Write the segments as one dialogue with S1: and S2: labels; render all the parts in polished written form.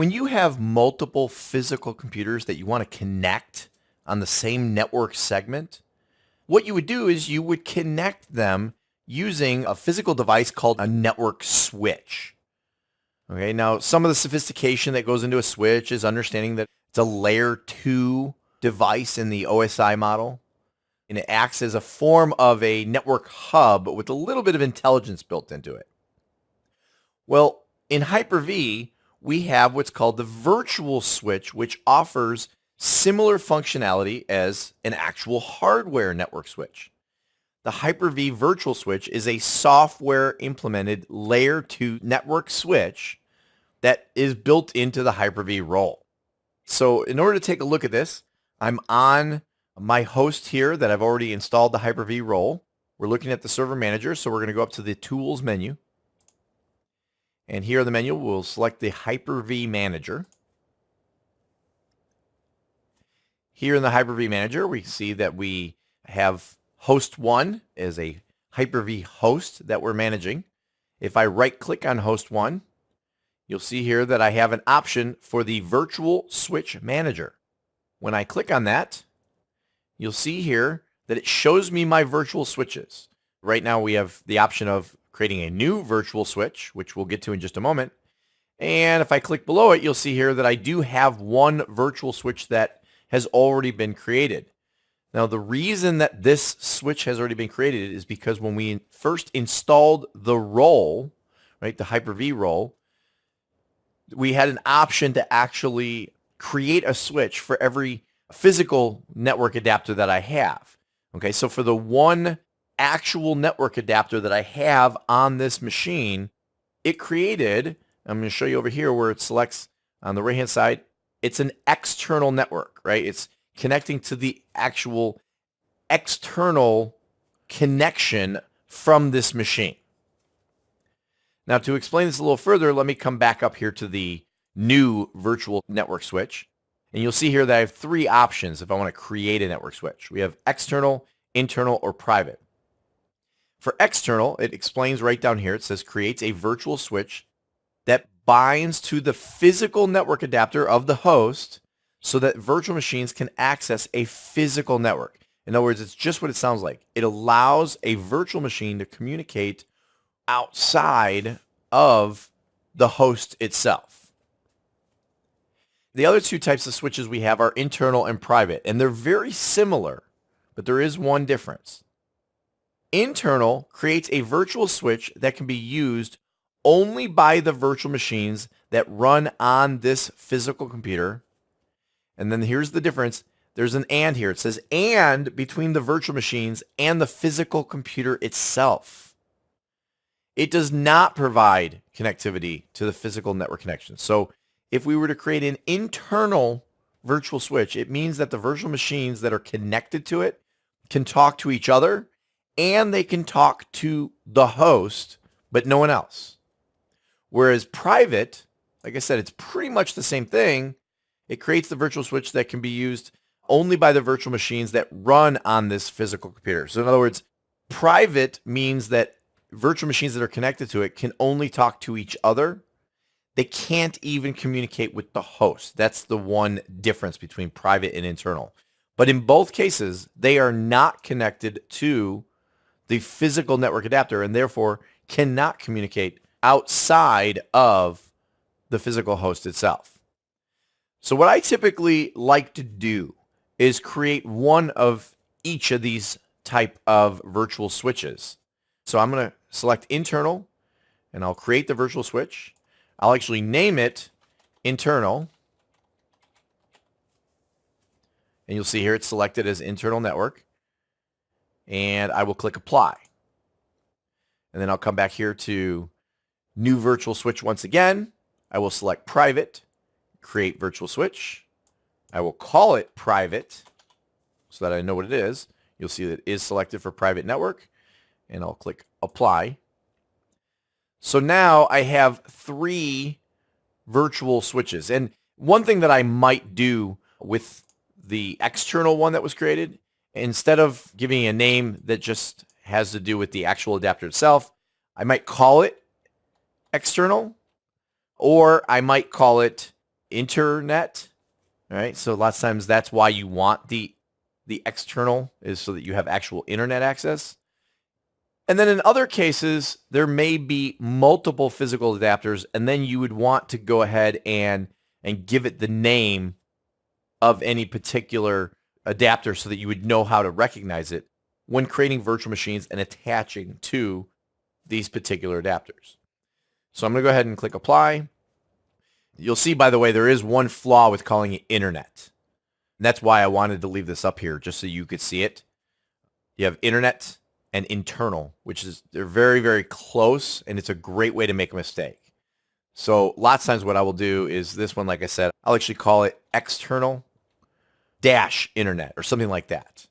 S1: When you have multiple physical computers that you want to connect on the same network segment, what you would do is you would connect them using a physical device called a network switch. Okay, now some of the sophistication that goes into a switch is understanding that it's a layer 2 device in the OSI model, and it acts as a form of a network hub with a little bit of intelligence built into it. Well, in Hyper-V, we have what's called the virtual switch, which offers similar functionality as an actual hardware network switch. The Hyper-V virtual switch is a software implemented layer 2 network switch that is built into the Hyper-V role. So in order to take a look at this, I'm on my host here that I've already installed the Hyper-V role. We're looking at the server manager, so we're going to go up to the tools menu. And here in the menu, we'll select the Hyper-V manager. Here in the Hyper-V manager, we see that we have host 1 as a Hyper-V host that we're managing. If I right click on host 1, you'll see here that I have an option for the virtual switch manager. When I click on that, you'll see here that it shows me my virtual switches. Right now we have the option of creating a new virtual switch, which we'll get to in just a moment. And if I click below it, you'll see here that I do have one virtual switch that has already been created. Now, the reason that this switch has already been created is because when we first installed the role, right, the Hyper-V role, we had an option to actually create a switch for every physical network adapter that I have. Okay, so for the one actual network adapter that I have on this machine, it created, I'm going to show you over here where it selects on the right-hand side, it's an external network, right? It's connecting to the actual external connection from this machine. Now, to explain this a little further, let me come back up here to the new virtual network switch. And you'll see here that I have three options if I want to create a network switch. We have external, internal, or private. For external, it explains right down here, it says creates a virtual switch that binds to the physical network adapter of the host so that virtual machines can access a physical network. In other words, it's just what it sounds like. It allows a virtual machine to communicate outside of the host itself. The other two types of switches we have are internal and private, and they're very similar, but there is one difference. Internal creates a virtual switch that can be used only by the virtual machines that run on this physical computer. And then here's the difference. There's an and here. It says and between the virtual machines and the physical computer itself. It does not provide connectivity to the physical network connection. So if we were to create an internal virtual switch, it means that the virtual machines that are connected to it can talk to each other and they can talk to the host, but no one else. Whereas private, like I said, it's pretty much the same thing. It creates the virtual switch that can be used only by the virtual machines that run on this physical computer. So in other words, private means that virtual machines that are connected to it can only talk to each other. They can't even communicate with the host. That's the one difference between private and internal. But in both cases, they are not connected to the physical network adapter and therefore cannot communicate outside of the physical host itself. So what I typically like to do is create one of each of these type of virtual switches. So I'm going to select internal and I'll create the virtual switch. I'll actually name it internal. And you'll see here it's selected as internal network. And I will click apply. And then I'll come back here to new virtual switch once again. I will select private, create virtual switch. I will call it private so that I know what it is. You'll see that it is selected for private network. And I'll click apply. So now I have three virtual switches. And one thing that I might do with the external one that was created, instead of giving a name that just has to do with the actual adapter itself, I might call it external, or I might call it internet. All right. So lots of times that's why you want the external, is so that you have actual internet access. And then in other cases, there may be multiple physical adapters, and then you would want to go ahead and give it the name of any particular adapter so that you would know how to recognize it when creating virtual machines and attaching to these particular adapters. So I'm going to go ahead and click apply. You'll see, by the way, there is one flaw with calling it internet. And that's why I wanted to leave this up here, just so you could see it. You have internet and internal, which is, they're very, very close, and it's a great way to make a mistake. So lots of times what I will do is this one, like I said, I'll actually call it external dash internet or something like that.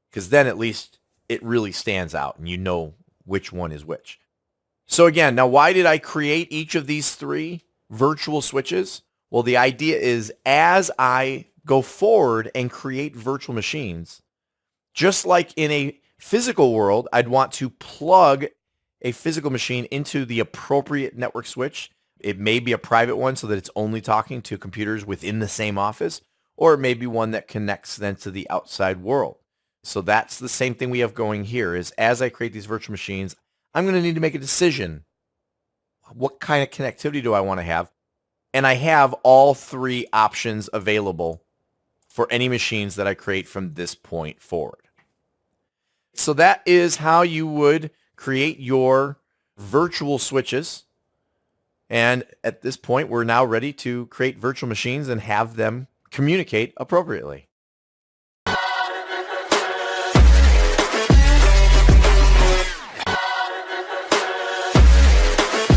S1: Because then at least it really stands out and you know which one is which. So again, now why did I create each of these 3 virtual switches? Well, the idea is as I go forward and create virtual machines, just like in a physical world, I'd want to plug a physical machine into the appropriate network switch. It may be a private one so that it's only talking to computers within the same office, or it may be one that connects then to the outside world. So that's the same thing we have going here, is as I create these virtual machines, I'm going to need to make a decision. What kind of connectivity do I want to have? And I have all 3 options available for any machines that I create from this point forward. So that is how you would create your virtual switches. And at this point, we're now ready to create virtual machines and have them communicate appropriately.